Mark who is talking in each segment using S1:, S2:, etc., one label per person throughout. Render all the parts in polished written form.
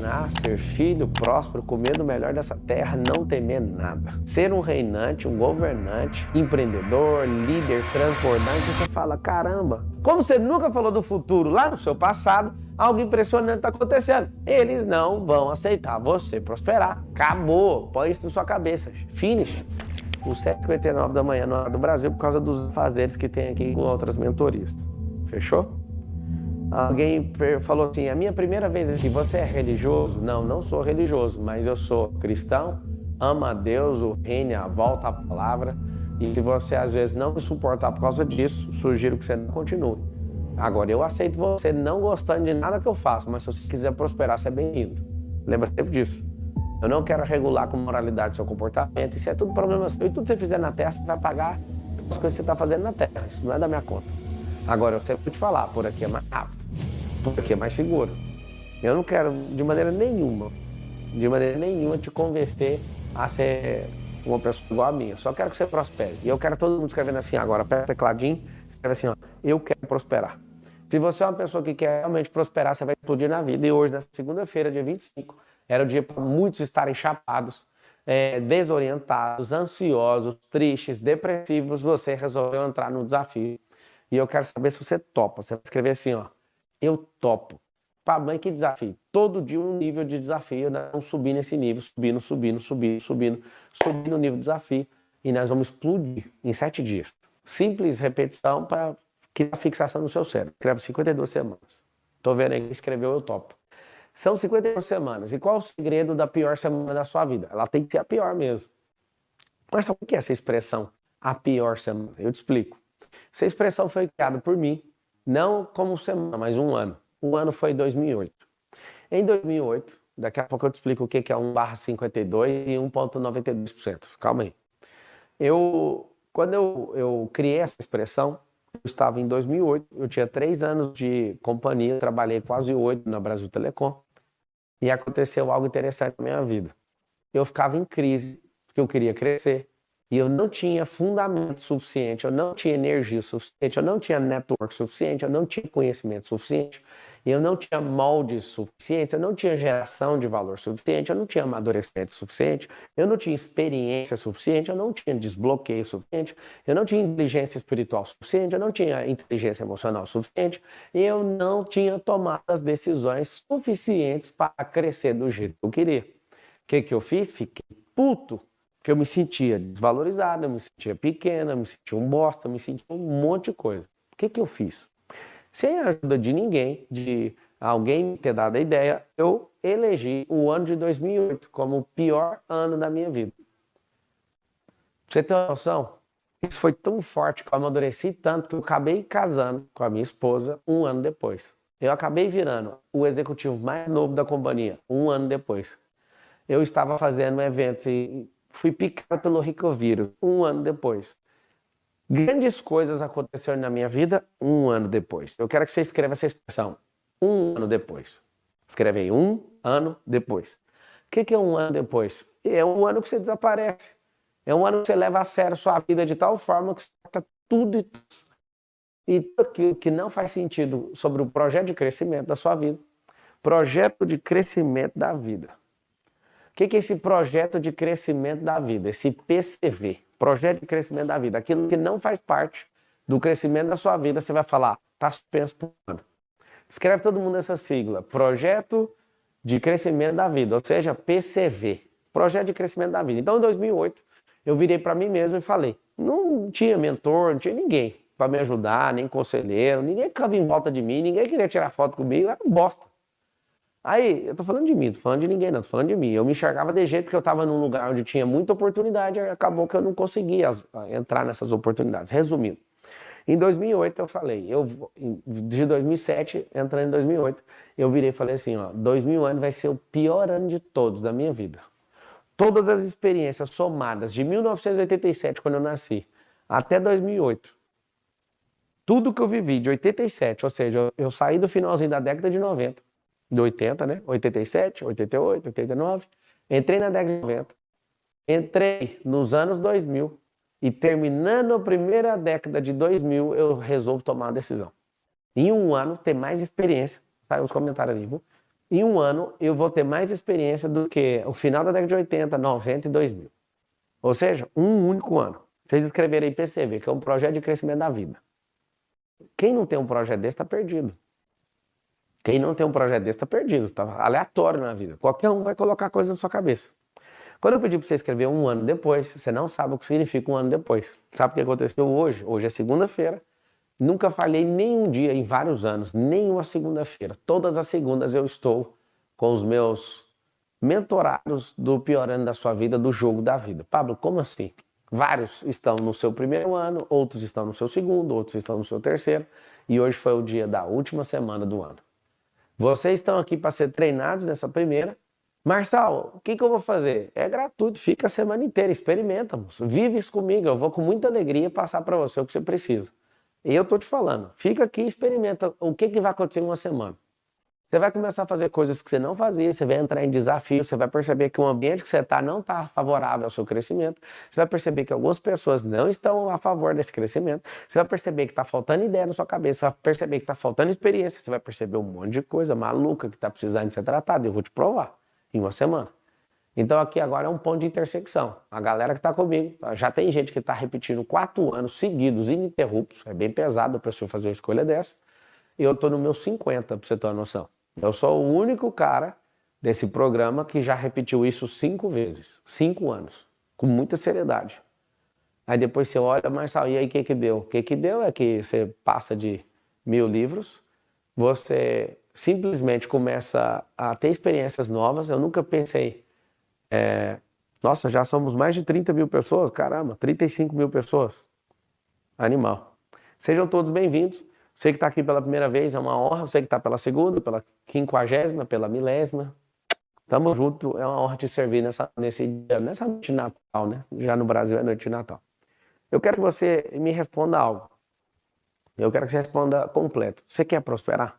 S1: reinar, ser filho, próspero, comendo o melhor dessa terra, não temer nada. Ser um reinante, um governante, empreendedor, líder, transbordante, você fala, caramba, como você nunca falou do futuro lá no seu passado, algo impressionante está acontecendo. Eles não vão aceitar você prosperar. Acabou, põe isso na sua cabeça. Finish. O 7h59 da manhã no hora do Brasil por causa dos fazeres que tem aqui com outras mentorias. Fechou? Alguém falou assim, a minha primeira vez aqui, você é religioso? Não, não sou religioso, mas eu sou cristão, amo a Deus, o reino, a volta à palavra, e se você às vezes não me suportar por causa disso, sugiro que você não continue. Agora, eu aceito você não gostando de nada que eu faço, mas se você quiser prosperar, você é bem-vindo. Lembra sempre disso. Eu não quero regular com moralidade seu comportamento, isso é tudo problema seu, e tudo que você fizer na terra, você vai pagar as coisas que você está fazendo na terra, isso não é da minha conta. Agora, eu sempre vou te falar, por aqui é mais rápido, por aqui é mais seguro. Eu não quero, de maneira nenhuma, te convencer a ser uma pessoa igual a minha. Eu só quero que você prospere. E eu quero todo mundo escrevendo assim agora, aperta o tecladinho, escreve assim, ó, eu quero prosperar. Se você é uma pessoa que quer realmente prosperar, você vai explodir na vida. E hoje, na segunda-feira, dia 25, era o dia para muitos estarem chapados, desorientados, ansiosos, tristes, depressivos. Você resolveu entrar no desafio. E eu quero saber se você topa. Você vai escrever assim, ó, eu topo. Pá, mãe, que desafio. Todo dia um nível de desafio, nós vamos subir nesse nível, subindo o nível de desafio. E nós vamos explodir em 7 dias. Simples repetição para criar fixação no seu cérebro. Escreve 52 semanas. Tô vendo aí que escreveu, eu topo. São 52 semanas. E qual é o segredo da pior semana da sua vida? Ela tem que ser a pior mesmo. Mas sabe o que é essa expressão, a pior semana? Eu te explico. Essa expressão foi criada por mim, não como semana, mas um ano. O ano foi 2008. Em 2008, daqui a pouco eu te explico o que é 1/52 e 1,92%. Calma aí. Quando eu criei essa expressão, eu estava em 2008, eu tinha 3 anos de companhia, trabalhei quase 8 na Brasil Telecom, e aconteceu algo interessante na minha vida. Eu ficava em crise, porque eu queria crescer, e eu não tinha fundamento suficiente, eu não tinha energia suficiente, eu não tinha network suficiente, eu não tinha conhecimento suficiente, e eu não tinha moldes suficientes, eu não tinha geração de valor suficiente, eu não tinha amadurecimento suficiente, eu não tinha experiência suficiente, eu não tinha desbloqueio suficiente, eu não tinha inteligência espiritual suficiente, eu não tinha inteligência emocional suficiente, e eu não tinha tomado as decisões suficientes para crescer do jeito que eu queria. O que eu fiz? Fiquei puto. Porque eu me sentia desvalorizado, eu me sentia pequeno, eu me sentia um bosta, eu me sentia um monte de coisa. O que eu fiz? Sem a ajuda de ninguém, de alguém me ter dado a ideia, eu elegi o ano de 2008 como o pior ano da minha vida. Pra você ter uma noção, isso foi tão forte que eu amadureci tanto que eu acabei casando com a minha esposa um ano depois. Eu acabei virando o executivo mais novo da companhia um ano depois. Eu estava fazendo eventos e fui picado pelo Ricovírus um ano depois. Grandes coisas aconteceram na minha vida um ano depois. Eu quero que você escreva essa expressão, um ano depois. Escreve aí, um ano depois. O que é um ano depois? É um ano que você desaparece. É um ano que você leva a sério a sua vida de tal forma que você está tudo e tudo aquilo que não faz sentido sobre o projeto de crescimento da sua vida. Projeto de crescimento da vida. O que é esse projeto de crescimento da vida? Esse PCV, projeto de crescimento da vida. Aquilo que não faz parte do crescimento da sua vida, você vai falar, está suspenso por um ano. Escreve todo mundo essa sigla, projeto de crescimento da vida, ou seja, PCV, projeto de crescimento da vida. Então, em 2008, eu virei para mim mesmo e falei, não tinha mentor, não tinha ninguém para me ajudar, nem conselheiro, ninguém ficava em volta de mim, ninguém queria tirar foto comigo, era um bosta. Aí, eu tô falando de mim, não tô falando de ninguém não, tô falando de mim. Eu me enxergava de jeito porque eu tava num lugar onde tinha muita oportunidade e acabou que eu não conseguia entrar nessas oportunidades. Resumindo, em 2008 eu falei, de 2007, entrando em 2008, eu virei e falei assim, ó, 2000 vai ser o pior ano de todos da minha vida. Todas as experiências somadas de 1987, quando eu nasci, até 2008, tudo que eu vivi de 87, ou seja, eu saí do finalzinho da década de 90, de 80, né? 87, 88, 89. Entrei na década de 90. Entrei nos anos 2000. E terminando a primeira década de 2000, eu resolvo tomar uma decisão. Em um ano, ter mais experiência. Sai os comentários ali, viu? Em um ano, eu vou ter mais experiência do que o final da década de 80, 90 e 2000. Ou seja, um único ano. Vocês escreveram aí PCV, que é um projeto de crescimento da vida. Quem não tem um projeto desse está perdido. Quem não tem um projeto desse está perdido, está aleatório na vida. Qualquer um vai colocar coisa na sua cabeça. Quando eu pedi para você escrever um ano depois, você não sabe o que significa um ano depois. Sabe o que aconteceu hoje? Hoje é segunda-feira. Nunca falhei nenhum dia em vários anos, nenhuma segunda-feira. Todas as segundas eu estou com os meus mentorados do pior ano da sua vida, do jogo da vida. Pablo, como assim? Vários estão no seu primeiro ano, outros estão no seu segundo, outros estão no seu terceiro. E hoje foi o dia da última semana do ano. Vocês estão aqui para ser treinados nessa primeira. Marçal, o que eu vou fazer? É gratuito, fica a semana inteira, experimenta, moço. Vive isso comigo, eu vou com muita alegria passar para você o que você precisa. E eu tô te falando, fica aqui e experimenta o que vai acontecer em uma semana. Você vai começar a fazer coisas que você não fazia, você vai entrar em desafio, você vai perceber que o ambiente que você está não está favorável ao seu crescimento, você vai perceber que algumas pessoas não estão a favor desse crescimento, você vai perceber que está faltando ideia na sua cabeça, você vai perceber que está faltando experiência, você vai perceber um monte de coisa maluca que está precisando ser tratada, e eu vou te provar em uma semana. Então aqui agora é um ponto de intersecção. A galera que está comigo, já tem gente que está repetindo 4 anos seguidos, ininterruptos, é bem pesado a pessoa fazer uma escolha dessa, e eu estou no meu 50, para você ter uma noção. Eu sou o único cara desse programa que já repetiu isso 5 vezes, 5 anos, com muita seriedade. Aí depois você olha, Marçal, e aí o que deu? O que deu é que você passa de 1000 livros, você simplesmente começa a ter experiências novas. Eu nunca pensei, nossa, já somos mais de 30 mil pessoas, caramba, 35 mil pessoas, animal. Sejam todos bem-vindos. Você que está aqui pela primeira vez, é uma honra. Você que está pela segunda, pela 50ª, pela 1000ª. Tamo junto, é uma honra te servir nessa noite de Natal, né? Já no Brasil é noite de Natal. Eu quero que você me responda algo. Eu quero que você responda completo. Você quer prosperar?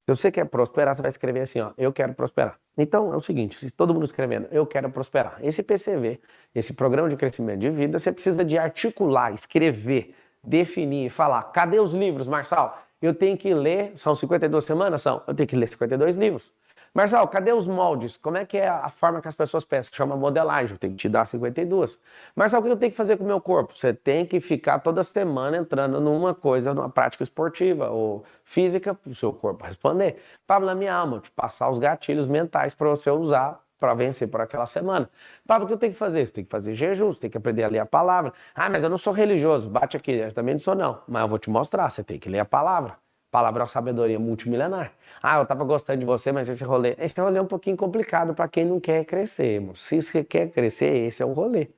S1: Se você quer prosperar, você vai escrever assim, ó, eu quero prosperar. Então é o seguinte, se todo mundo escrevendo, eu quero prosperar. Esse PCV, esse programa de crescimento de vida, você precisa de articular, escrever, definir, falar. Cadê os livros, Marçal? Eu tenho que ler, são 52 semanas? São. Eu tenho que ler 52 livros. Marçal, cadê os moldes? Como é que é a forma que as pessoas pensam? Chama modelagem, eu tenho que te dar 52. Marçal, o que eu tenho que fazer com o meu corpo? Você tem que ficar toda semana entrando numa coisa, numa prática esportiva ou física, para o seu corpo responder. Pablo, na minha alma, eu te passar os gatilhos mentais para você usar para vencer por aquela semana. Pablo, o que eu tenho que fazer? Você tem que fazer jejum, você tem que aprender a ler a palavra. Ah, mas eu não sou religioso, bate aqui, eu também não sou não. Mas eu vou te mostrar, você tem que ler a palavra. Palavra é uma sabedoria multimilenar. Ah, eu tava gostando de você, mas esse rolê é um pouquinho complicado para quem não quer crescer, irmão. Se você quer crescer, esse é o rolê.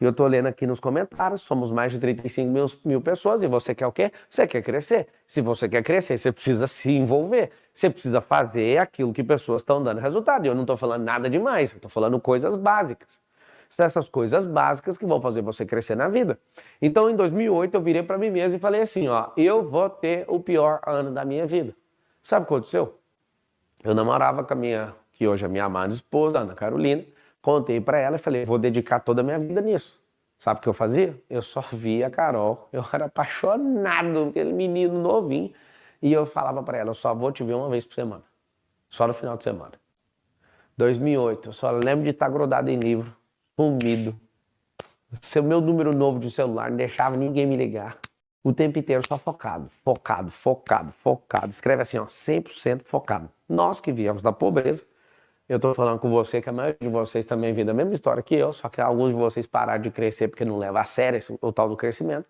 S1: E eu tô lendo aqui nos comentários, somos mais de 35 mil pessoas, e você quer o quê? Você quer crescer. Se você quer crescer, você precisa se envolver. Você precisa fazer aquilo que pessoas estão dando resultado. E eu não estou falando nada demais, eu estou falando coisas básicas. São essas coisas básicas que vão fazer você crescer na vida. Então, em 2008, eu virei para mim mesmo e falei assim, ó, eu vou ter o pior ano da minha vida. Sabe o que aconteceu? Eu namorava com a minha, que hoje é minha amada esposa, Ana Carolina, contei para ela e falei, vou dedicar toda a minha vida nisso. Sabe o que eu fazia? Eu só via a Carol, eu era apaixonado, aquele menino novinho, e eu falava para ela, eu só vou te ver uma vez por semana, só no final de semana. 2008, eu só lembro de estar grudado em livro, sumido. Seu meu número novo de celular não deixava ninguém me ligar. O tempo inteiro só focado, focado, focado, focado. Escreve assim, ó, 100% focado. Nós que viemos da pobreza, eu tô falando com você que a maioria de vocês também vive a mesma história que eu, só que alguns de vocês pararam de crescer porque não levam a sério o tal do crescimento.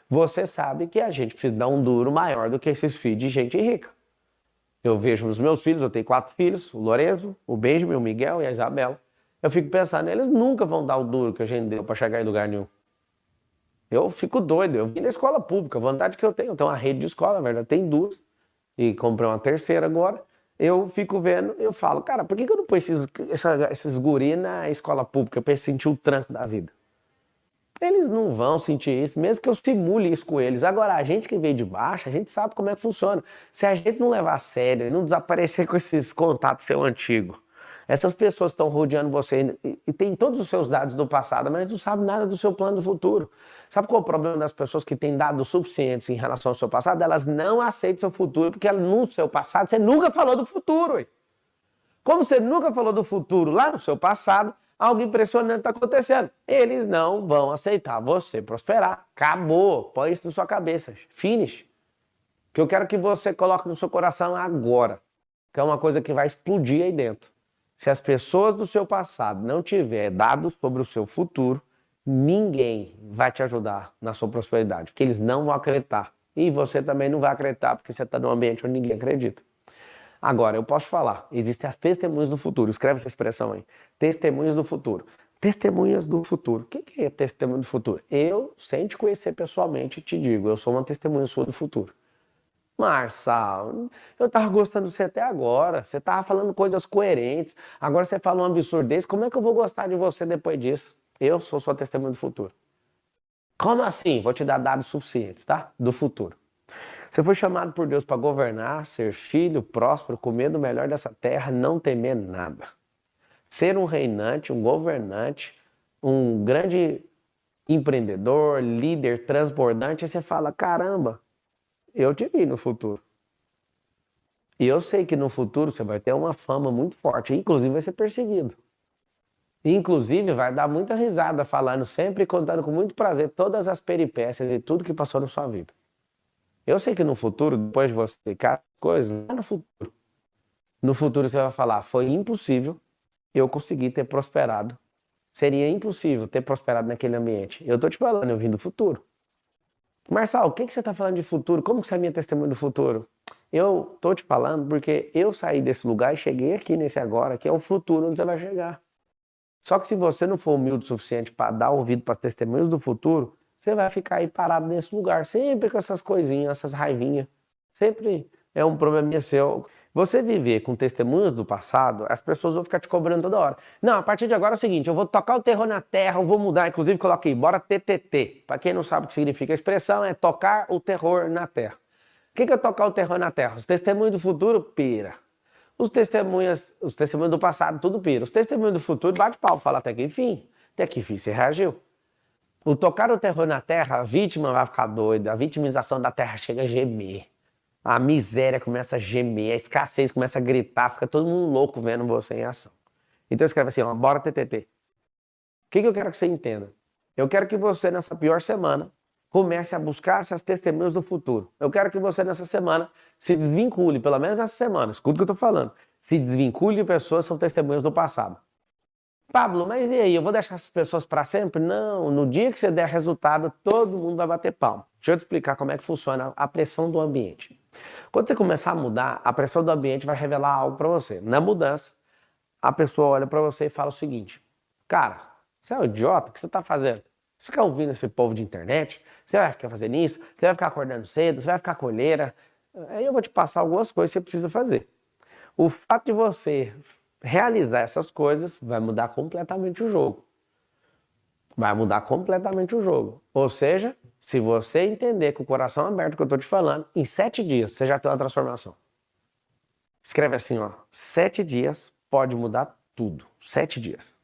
S1: Você sabe que a gente precisa dar um duro maior do que esses filhos de gente rica. Eu vejo nos meus filhos, eu tenho 4 filhos, o Lorenzo, o Benjamin, o Miguel e a Isabela. Eu fico pensando, eles nunca vão dar o duro que a gente deu para chegar em lugar nenhum. Eu fico doido, eu vim da escola pública, a vontade que eu tenho uma rede de escola, na verdade, tem 2, e comprei uma terceira agora. Eu fico vendo, eu falo, cara, por que eu não pôr esses guri na escola pública para eles sentir o tranco da vida? Eles não vão sentir isso, mesmo que eu simule isso com eles. Agora, a gente que veio de baixo, a gente sabe como é que funciona. Se a gente não levar a sério, não desaparecer com esses contatos seu antigo, essas pessoas estão rodeando você e tem todos os seus dados do passado, mas não sabem nada do seu plano do futuro. Sabe qual é o problema das pessoas que têm dados suficientes em relação ao seu passado? Elas não aceitam seu futuro, porque no seu passado você nunca falou do futuro. Ué. Como você nunca falou do futuro lá no seu passado, algo impressionante está acontecendo. Eles não vão aceitar você prosperar. Acabou. Põe isso na sua cabeça. Finish. Que eu quero que você coloque no seu coração agora. Que é uma coisa que vai explodir aí dentro. Se as pessoas do seu passado não tiverem dados sobre o seu futuro, ninguém vai te ajudar na sua prosperidade. Porque eles não vão acreditar. E você também não vai acreditar, porque você está num ambiente onde ninguém acredita. Agora, eu posso falar, existem as testemunhas do futuro. Escreve essa expressão aí. Testemunhas do futuro. Testemunhas do futuro. O que é testemunha do futuro? Eu, sem te conhecer pessoalmente, te digo, eu sou uma testemunha sua do futuro. Marçal, eu tava gostando de você até agora. Você tava falando coisas coerentes. Agora você fala um absurdo desse. Como é que eu vou gostar de você depois disso? Eu sou sua testemunha do futuro. Como assim? Vou te dar dados suficientes, tá? Do futuro. Você foi chamado por Deus para governar, ser filho, próspero, comer do melhor dessa terra, não temer nada. Ser um reinante, um governante, um grande empreendedor, líder, transbordante, e você fala, caramba, eu te vi no futuro. E eu sei que no futuro você vai ter uma fama muito forte, inclusive vai ser perseguido. Inclusive vai dar muita risada falando sempre e contando com muito prazer todas as peripécias e tudo que passou na sua vida. Eu sei que no futuro, depois de você explicar as coisas, no futuro você vai falar, foi impossível eu conseguir ter prosperado. Seria impossível ter prosperado naquele ambiente. Eu tô te falando, eu vim do futuro. Marçal, o que você tá falando de futuro? Como que você é minha testemunha do futuro? Eu tô te falando porque eu saí desse lugar e cheguei aqui nesse agora, que é o futuro onde você vai chegar. Só que se você não for humilde o suficiente para dar ouvido para as testemunhas do futuro, você vai ficar aí parado nesse lugar, sempre com essas coisinhas, essas raivinhas. Sempre é um probleminha seu. Você viver com testemunhas do passado, as pessoas vão ficar te cobrando toda hora. Não, a partir de agora é o seguinte, eu vou tocar o terror na terra, eu vou mudar, inclusive coloquei, bora TTT. Para quem não sabe o que significa a expressão, é tocar o terror na terra. O que é tocar o terror na terra? Os testemunhos do futuro, pira. Os testemunhos do passado, tudo pira. Os testemunhos do futuro, bate pau, fala até que enfim. Até que enfim, você reagiu. O tocar o terror na terra, a vítima vai ficar doida, a vitimização da terra chega a gemer. A miséria começa a gemer, a escassez começa a gritar, fica todo mundo louco vendo você em ação. Então escreve assim, ó, bora TTT. O que eu quero que você entenda? Eu quero que você, nessa pior semana, comece a buscar essas testemunhas do futuro. Eu quero que você, nessa semana, se desvincule, pelo menos nessa semana, escuta o que eu estou falando, se desvincule de pessoas que são testemunhas do passado. Pablo, mas e aí, eu vou deixar essas pessoas para sempre? Não, no dia que você der resultado, todo mundo vai bater palma. Deixa eu te explicar como é que funciona a pressão do ambiente. Quando você começar a mudar, a pressão do ambiente vai revelar algo para você. Na mudança, a pessoa olha para você e fala o seguinte, cara, você é um idiota, o que você está fazendo? Você fica ouvindo esse povo de internet, você vai ficar fazendo isso, você vai ficar acordando cedo, você vai ficar com olheira. Aí eu vou te passar algumas coisas que você precisa fazer. O fato de você realizar essas coisas vai mudar completamente o jogo. Vai mudar completamente o jogo. Ou seja, se você entender com o coração aberto que eu estou te falando, em 7 dias você já tem uma transformação. Escreve assim, ó, 7 dias pode mudar tudo. 7 dias.